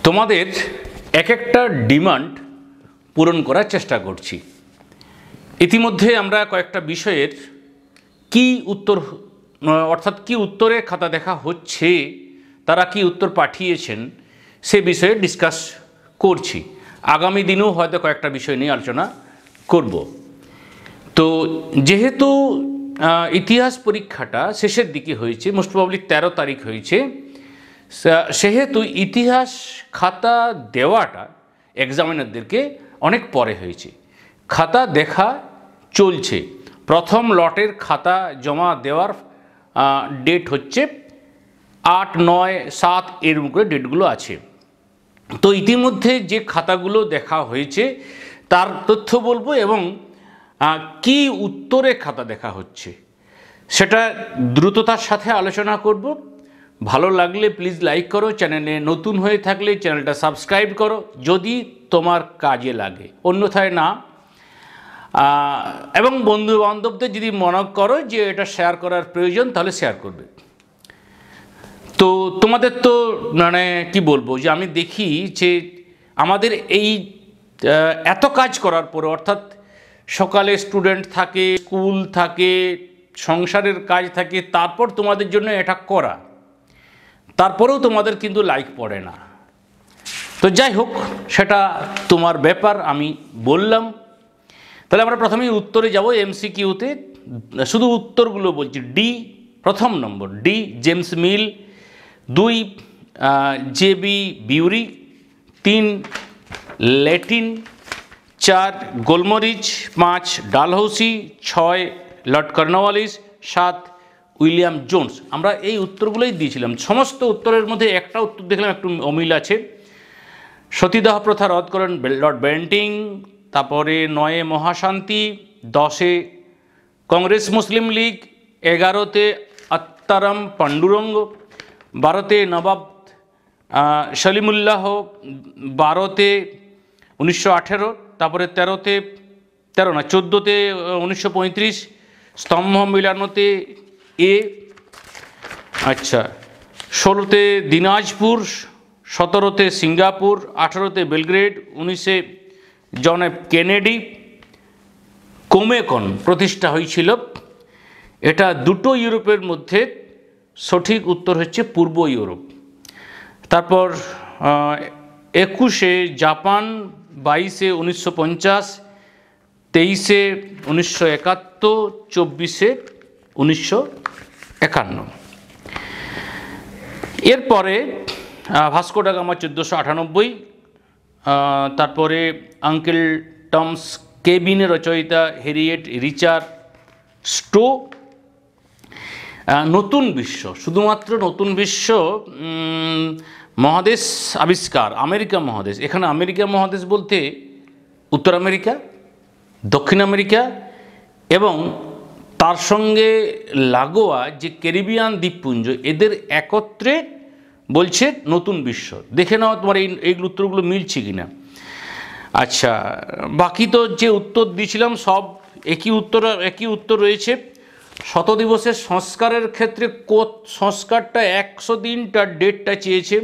তোমাদের এক একটা ডিমান্ড পূরণ করার চেষ্টা করছি। ইতিমধ্যে আমরা কয়েকটা বিষয়ের কি উত্তর অর্থাৎ কি উত্তরে খাতা দেখা হচ্ছে, তারা কি উত্তর পাঠিয়েছেন সে বিষয়ে ডিসকাস করছি। আগামী দিনেও হয়তো কয়েকটা বিষয় নিয়ে আলোচনা করব। তো যেহেতু ইতিহাস পরীক্ষাটা শেষের দিকে হয়েছে, মোস্ট প্রবাবলি 13 তারিখ হয়েছে, সেহেতু ইতিহাস খাতা দেওয়াটা এক্সামিনারদেরকে অনেক পরে হয়েছে। খাতা দেখা চলছে। প্রথম লটের খাতা জমা দেওয়ার ডেট হচ্ছে 8, 9, 7 এরকম করে ডেটগুলো আছে। তো ইতিমধ্যে যে খাতাগুলো দেখা হয়েছে তার তথ্য বলবো এবং কি উত্তরে খাতা দেখা হচ্ছে সেটা দ্রুততার সাথে আলোচনা করব। ভালো লাগলে প্লিজ লাইক করো, চ্যানেলে নতুন হয়ে থাকলে চ্যানেলটা সাবস্ক্রাইব করো যদি তোমার কাজে লাগে, অন্যথায় না। এবং বন্ধু বান্ধবদের যদি মনে করো যে এটা শেয়ার করার প্রয়োজন তাহলে শেয়ার করবে। তো তোমাদের তো মানে কি বলবো, যে আমি দেখি যে আমাদের এই এত কাজ করার পরে, অর্থাৎ সকালে স্টুডেন্ট থাকে, স্কুল থাকে, সংসারের কাজ থাকে, তারপর তোমাদের জন্য এটা করা, তারপরেও তোমাদের কিন্তু লাইক পড়ে না। তো যাই হোক, সেটা তোমার ব্যাপার, আমি বললাম। তাহলে আমরা প্রথমেই উত্তরে যাব, এমসিকিউতে শুধু উত্তরগুলো বলছি। ডি, প্রথম number D James Mill, 2 J B Bury, 3 Latin, 4 গোলমরিচ, 5 Dalhousie, 6 Lord Cornwallis, 7 William Jones. আমরা এই উত্তরগুলোই দিয়েছিলাম। সমস্ত উত্তরের মধ্যে একটা উত্তর দেখলাম একটু অমিল আছে। সতীদাহ প্রথা রদ করেন লর্ড বেন্টিং। তারপরে 9 মহাশান্তি, 10 কংগ্রেস মুসলিম লীগ, 11 আত্মারাম পাণ্ডুরঙ্গ, 12 নবাব সলিমুল্লাহ, 12 1918, তারপরে 14 1935 স্তম্ভ মিলানোতে এ, আচ্ছা 16 Dinajpur, 17 Singapore, 18 Belgrade, 19 John F Kennedy. Comecon প্রতিষ্ঠা হয়েছিল। এটা দুটো ইউরোপের মধ্যে, সঠিক উত্তর হচ্ছে পূর্ব ইউরোপ। তারপর 21 জাপান, 22 1950, 23 1971, 24 1951। এরপরে ভাস্কো ডা গামা 1498, তারপরে আঙ্কেল টমস কেবিনের রচয়িতা হেরিয়েট রিচার্ড স্টো। নতুন বিশ্ব, শুধুমাত্র নতুন বিশ্ব মহাদেশ আবিষ্কার আমেরিকা মহাদেশ। এখানে আমেরিকা মহাদেশ বলতে উত্তর আমেরিকা, দক্ষিণ আমেরিকা এবং তার সঙ্গে লাগোয়া যে ক্যারিবিয়ান দ্বীপপুঞ্জ, এদের একত্রে বলছে নতুন বিশ্ব। দেখে নাও তোমার এই উত্তরগুলো মিলছে কিনা। আচ্ছা, বাকি তো যে উত্তর দিয়েছিলাম সব একই উত্তর রয়েছে। শত দিবসের সংস্কারের ক্ষেত্রে সংস্কারটা 100 দিনটা ডেটটা চেয়েছে।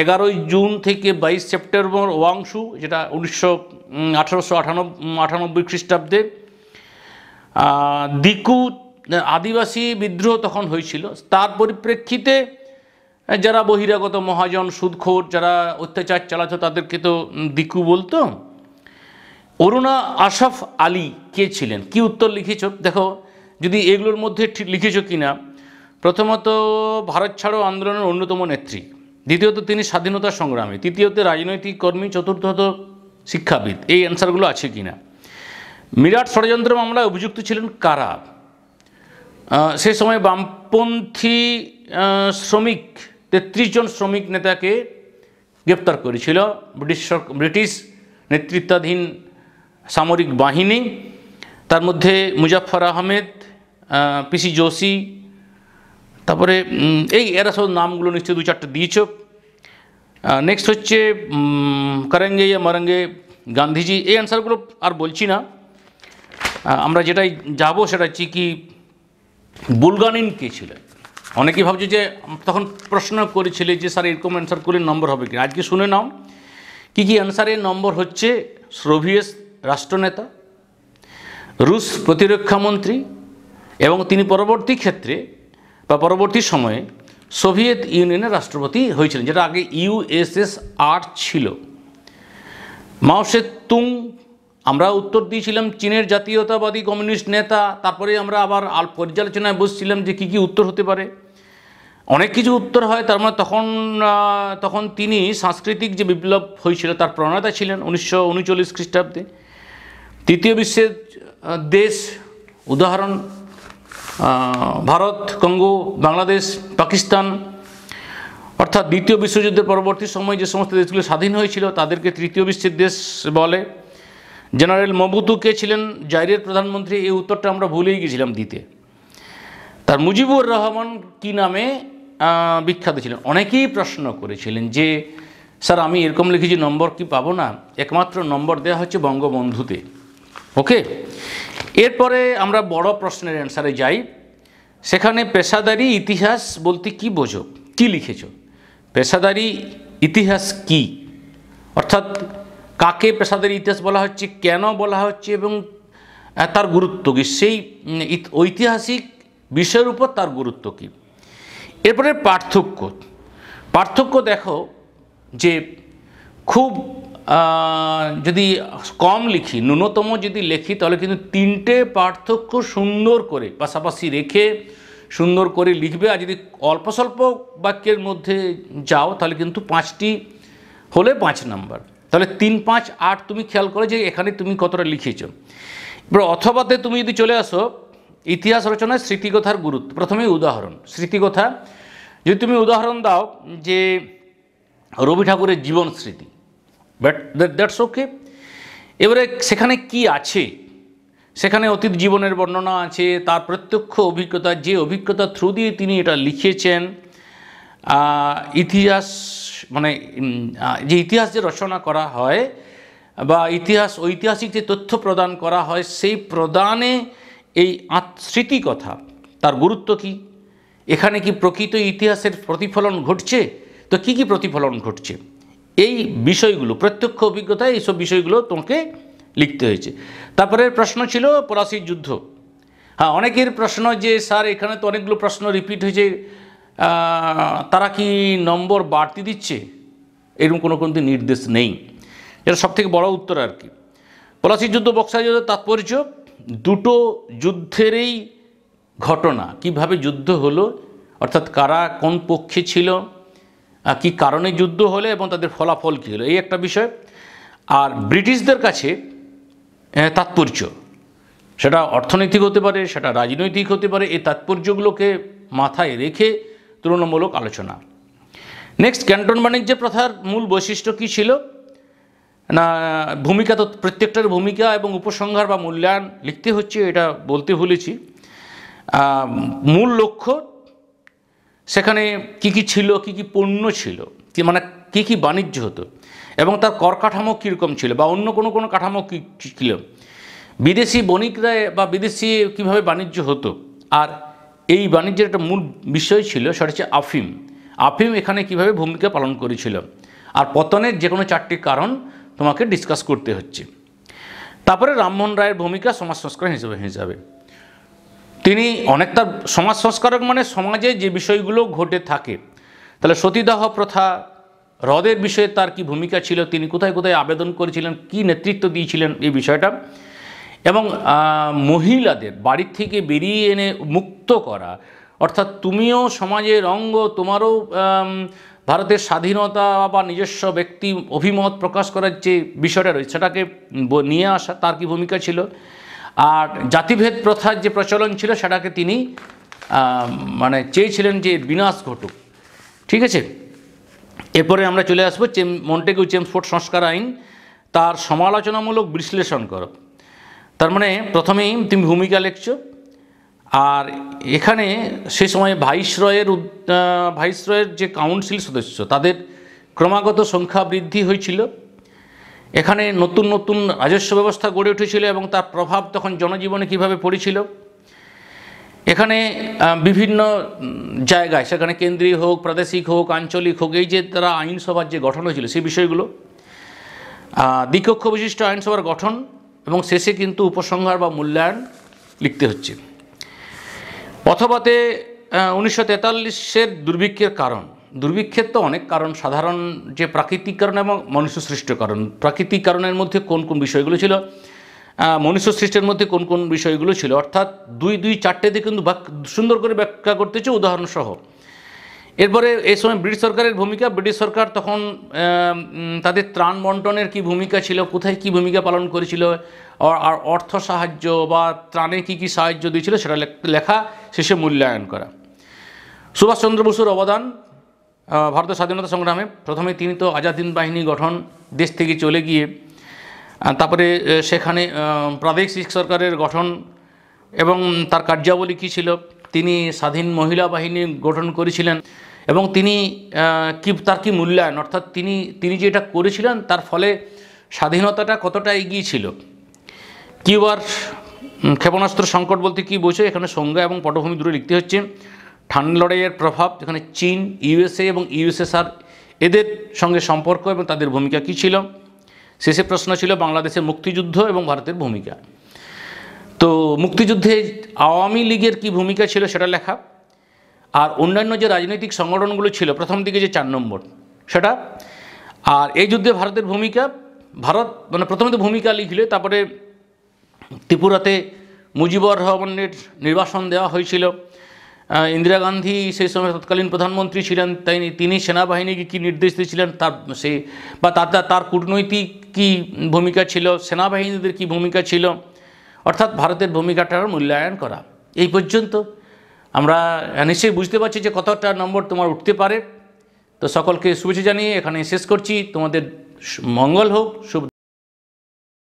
11 জুন থেকে 22 সেপ্টেম্বর ওয়াংশু, যেটা 1898 খ্রিস্টাব্দে। দিকু আদিবাসী বিদ্রোহ তখন হয়েছিল, তার পরিপ্রেক্ষিতে যারা বহিরাগত মহাজন সুদখোর যারা অত্যাচার চালাতো তাদেরকে তো দিকু বলতো। অরুণা আশরাফ আলী কে ছিলেন? কি উত্তর লিখেছ দেখো, যদি এগুলোর মধ্যে ঠিক লিখেছ কিনা। প্রথমত ভারত ছাড়ো আন্দোলনের অন্যতম নেত্রী, দ্বিতীয়ত তিনি স্বাধীনতা সংগ্রামী, তৃতীয়ত রাজনৈতিক কর্মী, চতুর্থত শিক্ষাবিদ। এই অ্যান্সারগুলো আছে কিনা। মিরাট ষড়যন্ত্র মামলায় অভিযুক্ত ছিলেন কারা? সে সময় বামপন্থী শ্রমিক 33 জন শ্রমিক নেতাকে গ্রেপ্তার করেছিল ব্রিটিশ নেতৃত্বাধীন সামরিক বাহিনী। তার মধ্যে মুজাফফর আহমেদ, পিসি যোশী, তারপরে এরা সব নামগুলো নিশ্চয়ই 2-4টা দিয়েছ। নেক্সট হচ্ছে করেঙ্গে ইয়া মরেঙ্গে গান্ধীজি। এই অ্যান্সারগুলো আর বলছি না। আমরা যেটাই যাব সেটা হচ্ছে কি বুলগানিন কে ছিলেন। অনেকেই ভাবছে যে তখন প্রশ্ন করেছিলে যে স্যার এরকম অ্যান্সার করলে নম্বর হবে কি। আজকে শুনে নাও কী কী অ্যান্সারের নম্বর হচ্ছে: সোভিয়েত রাষ্ট্রনেতা, রুশ প্রতিরক্ষামন্ত্রী, এবং তিনি পরবর্তী ক্ষেত্রে বা পরবর্তী সময়ে সোভিয়েত ইউনিয়নের রাষ্ট্রপতি হয়েছিলেন, যেটা আগে USSR ছিল। মাও সে তুং, আমরা উত্তর দিয়েছিলাম চীনের জাতীয়তাবাদী কমিউনিস্ট নেতা। তারপরে আমরা আবার পর্যালোচনায় বসছিলাম যে কী কী উত্তর হতে পারে। অনেক কিছু উত্তর হয়। তার মানে তখন তিনি সাংস্কৃতিক যে বিপ্লব হয়েছিল তার প্রণেতা ছিলেন 1939 খ্রিস্টাব্দে। তৃতীয় বিশ্বের দেশ, উদাহরণ ভারত, কঙ্গো, বাংলাদেশ, পাকিস্তান, অর্থাৎ দ্বিতীয় বিশ্বযুদ্ধের পরবর্তী সময় যে সমস্ত দেশগুলো স্বাধীন হয়েছিল তাদেরকে তৃতীয় বিশ্বের দেশ বলে। জেনারেল মবুতু কে ছিলেন জাইরের প্রধানমন্ত্রী, এই উত্তরটা আমরা ভুলেই গেছিলাম দিতে। তার মুজিবুর রহমান কি নামে বিখ্যাত ছিলেন। অনেকেই প্রশ্ন করেছিলেন যে স্যার আমি এরকম লিখেছি নম্বর কি পাবো না? একমাত্র নম্বর দেওয়া হচ্ছে বঙ্গবন্ধুতে। ওকে, এরপরে আমরা বড় প্রশ্নের অ্যান্সারে যাই। সেখানে পেশাদারি ইতিহাস বলতে কি বোঝো, কি লিখেছ? পেশাদারি ইতিহাস কি, অর্থাৎ কাকে পেশাদারি ইতিহাস বলা হচ্ছে, কেন বলা হচ্ছে এবং তার গুরুত্ব কী, সেই ঐতিহাসিক বিষয়ের উপর তার গুরুত্ব কী। এরপরে পার্থক্য দেখো যে খুব যদি কম লিখি, ন্যূনতম যদি লিখি, তাহলে কিন্তু তিনটে পার্থক্য সুন্দর করে পাশাপাশি রেখে সুন্দর করে লিখবে। আর যদি অল্প স্বল্প বাক্যের মধ্যে যাও তাহলে কিন্তু 5টি হলে 5 নাম্বার, তাহলে 3, 5, 8 তুমি খেয়াল করো যে এখানে তুমি কতটা লিখেছ। এবার অথবাতে তুমি যদি চলে আসো ইতিহাস রচনায় স্মৃতিকথার গুরুত্ব। প্রথমেই উদাহরণ, স্মৃতিকথা যদি তুমি উদাহরণ দাও যে রবি ঠাকুরের জীবন স্মৃতি, বাট দ্যাটস ওকে। এবারে সেখানে কি আছে, সেখানে অতীত জীবনের বর্ণনা আছে, তার প্রত্যক্ষ অভিজ্ঞতা, যে অভিজ্ঞতার থ্রু দিয়ে তিনি এটা লিখেছেন। ইতিহাস মানে যে ইতিহাস যে রচনা করা হয় বা ঐতিহাসিক যে তথ্য প্রদান করা হয়, সেই প্রদানে এই স্মৃতিকথা তার গুরুত্ব কি, এখানে কি প্রকৃত ইতিহাসের প্রতিফলন ঘটছে, তো কি কি প্রতিফলন ঘটছে, এই বিষয়গুলো, প্রত্যক্ষ অভিজ্ঞতায় এইসব বিষয়গুলো তোমাকে লিখতে হয়েছে। তারপরে প্রশ্ন ছিল পলাশির যুদ্ধ। হ্যাঁ, অনেকের প্রশ্ন যে স্যার এখানে তো অনেকগুলো প্রশ্ন রিপিট হয়েছে, তারা কি নম্বর বাড়তি দিচ্ছে? এরকম কোনো নির্দেশ নেই। এটা সবথেকে বড় উত্তর আর কি। পলাশির যুদ্ধ, বক্সার যুদ্ধের তাৎপর্য, দুটো যুদ্ধেরই ঘটনা, কিভাবে যুদ্ধ হলো, অর্থাৎ কারা কোন পক্ষে ছিল, কি কারণে যুদ্ধ হলো এবং তাদের ফলাফল কী হলো, এই একটা বিষয়। আর ব্রিটিশদের কাছে তাৎপর্য, সেটা অর্থনৈতিক হতে পারে, সেটা রাজনৈতিক হতে পারে, এই তাৎপর্যগুলোকে মাথায় রেখে তুলনামূলক আলোচনা। নেক্সট, ক্যান্টন বাণিজ্য প্রথার মূল বৈশিষ্ট্য কী ছিল না, ভূমিকা, তো প্রত্যেকটার ভূমিকা এবং উপসংহার বা মূল্যায়ন লিখতে হচ্ছে, এটা বলতে ভুলেছি। মূল লক্ষ্য, সেখানে কি কি ছিল, কি কি পণ্য ছিল, মানে কি কি বাণিজ্য হতো এবং তার কর কাঠামো কীরকম ছিল বা অন্য কোনো কাঠামো কী ছিল, বিদেশি বণিকরা বা বিদেশি কীভাবে বাণিজ্য হতো। আর এই বাণিজ্যের একটা মূল বিষয় ছিল সেটা হচ্ছে আফিম এখানে কিভাবে ভূমিকা পালন করেছিল। আর পতনের যে কোনো 4টি কারণ তোমাকে ডিসকাস করতে হচ্ছে। তারপরে রামমোহন রায়ের ভূমিকা সমাজ সংস্কারক হিসাবে তিনি অনেকটা সমাজ সংস্কারক, মানে সমাজে যে বিষয়গুলো ঘটে থাকে, তাহলে সতীদাহ প্রথা রদের বিষয়ে তার কি ভূমিকা ছিল, তিনি কোথায় কোথায় আবেদন করেছিলেন, কি নেতৃত্ব দিয়েছিলেন এই বিষয়টা, এবং মহিলাদের বাড়ির থেকে বেরিয়ে এনে মুক্ত করা, অর্থাৎ তুমিও সমাজের অঙ্গ, তোমারও ভারতের স্বাধীনতা বা নিজস্ব ব্যক্তি অভিমত প্রকাশ করার যে বিষয়টা রয়েছে সেটাকে নিয়ে আসা, তার কি ভূমিকা ছিল। আর জাতিভেদ প্রথার যে প্রচলন ছিল সেটাকে তিনি মানে চেয়েছিলেন যে বিনাশ ঘটুক। ঠিক আছে, এরপরে আমরা চলে আসবো মন্টেগু চেমসফোর্ড সংস্কার আইন, তার সমালোচনামূলক বিশ্লেষণ করো। তার মানে প্রথমেই তুমি ভূমিকা লিখছ, আর এখানে সে সময় ভাইসরয়ের যে কাউন্সিল সদস্য তাদের ক্রমাগত সংখ্যা বৃদ্ধি হয়েছিল। এখানে নতুন নতুন রাজস্ব ব্যবস্থা গড়ে উঠেছিল এবং তার প্রভাব তখন জনজীবনে কীভাবে পড়েছিল। এখানে বিভিন্ন জায়গায়, সেখানে কেন্দ্রীয় হোক, প্রাদেশিক হোক, আঞ্চলিক হোক, এই যে তারা আইনসভার যে গঠন হয়েছিল সেই বিষয়গুলো, দ্বিকক্ষ বিশিষ্ট আইনসভার গঠন এবং শেষে কিন্তু উপসংহার বা মূল্যায়ন লিখতে হচ্ছে। অথবাতে 1943-এর দুর্ভিক্ষের কারণ, দুর্ভিক্ষের তো অনেক কারণ, সাধারণ যে প্রাকৃতিক কারণ এবং মনুষ্য সৃষ্ট কারণ। প্রাকৃতিক কারণের মধ্যে কোন কোন বিষয়গুলো ছিল, মনুষ্য সৃষ্টির মধ্যে কোন কোন বিষয়গুলো ছিল, অর্থাৎ 2-4টেতে কিন্তু সুন্দর করে ব্যাখ্যা করতেছে উদাহরণসহ। এরপরে এই সময় ব্রিটিশ সরকারের ভূমিকা, ব্রিটিশ সরকার তখন তাদের ত্রাণ বন্টনের কী ভূমিকা ছিল, কোথায় কী ভূমিকা পালন করেছিল, আর অর্থ সাহায্য বা ত্রাণে কী কী সাহায্য দিয়েছিল সেটা লেখা, শেষে মূল্যায়ন করা। সুভাষচন্দ্র বসুর অবদান ভারতের স্বাধীনতা সংগ্রামে। প্রথমে তিনি তো আজাদ হিন্দ বাহিনী গঠন, দেশ থেকে চলে গিয়ে তারপরে সেখানে প্রাদেশিক সরকারের গঠন এবং তার কার্যাবলী কী ছিল। তিনি স্বাধীন মহিলা বাহিনী গঠন করেছিলেন এবং তিনি তার কি মূল্যায়ন, অর্থাৎ তিনি যে এটা করেছিলেন তার ফলে স্বাধীনতাটা কতটা এগিয়ে ছিল। কিউবার ক্ষেপণাস্ত্র সংকট বলতে কী বোঝে, এখানে সংজ্ঞা এবং পটভূমি দূরে লিখতে হচ্ছে। ঠান্ডা লড়াইয়ের প্রভাব, যেখানে চীন, ইউএসএ এবং ইউএসএসআর এদের সঙ্গে সম্পর্ক এবং তাদের ভূমিকা কী ছিল। শেষে প্রশ্ন ছিল বাংলাদেশের মুক্তিযুদ্ধ এবং ভারতের ভূমিকা। তো মুক্তিযুদ্ধে আওয়ামী লীগের কি ভূমিকা ছিল সেটা লেখা, আর অন্যান্য যে রাজনৈতিক সংগঠনগুলো ছিল প্রথম দিকে যে 4 নম্বর সেটা, আর এই যুদ্ধে ভারতের ভূমিকা। ভারত মানে প্রথমে তো ভূমিকা লিখলে, তারপরে ত্রিপুরাতে মুজিবুর রহমানের নির্বাসন দেওয়া হয়েছিল। ইন্দিরা গান্ধী সেই সময় তৎকালীন প্রধানমন্ত্রী ছিলেন, তাই তিনি সেনাবাহিনীকে কী নির্দেশ দিয়েছিলেন তার কূটনৈতিক কী ভূমিকা ছিল, সেনাবাহিনীদের কী ভূমিকা ছিল, অর্থাৎ ভারতের ভূমিকাটার মূল্যায়ন করা। এই পর্যন্ত আমরা নিশ্চয়ই বুঝতে পারছি যে কতটা নম্বর তোমার উঠতে পারে। তো সকলকে শুভেচ্ছা জানিয়ে এখানে শেষ করছি। তোমাদের মঙ্গল হোক, শুভ।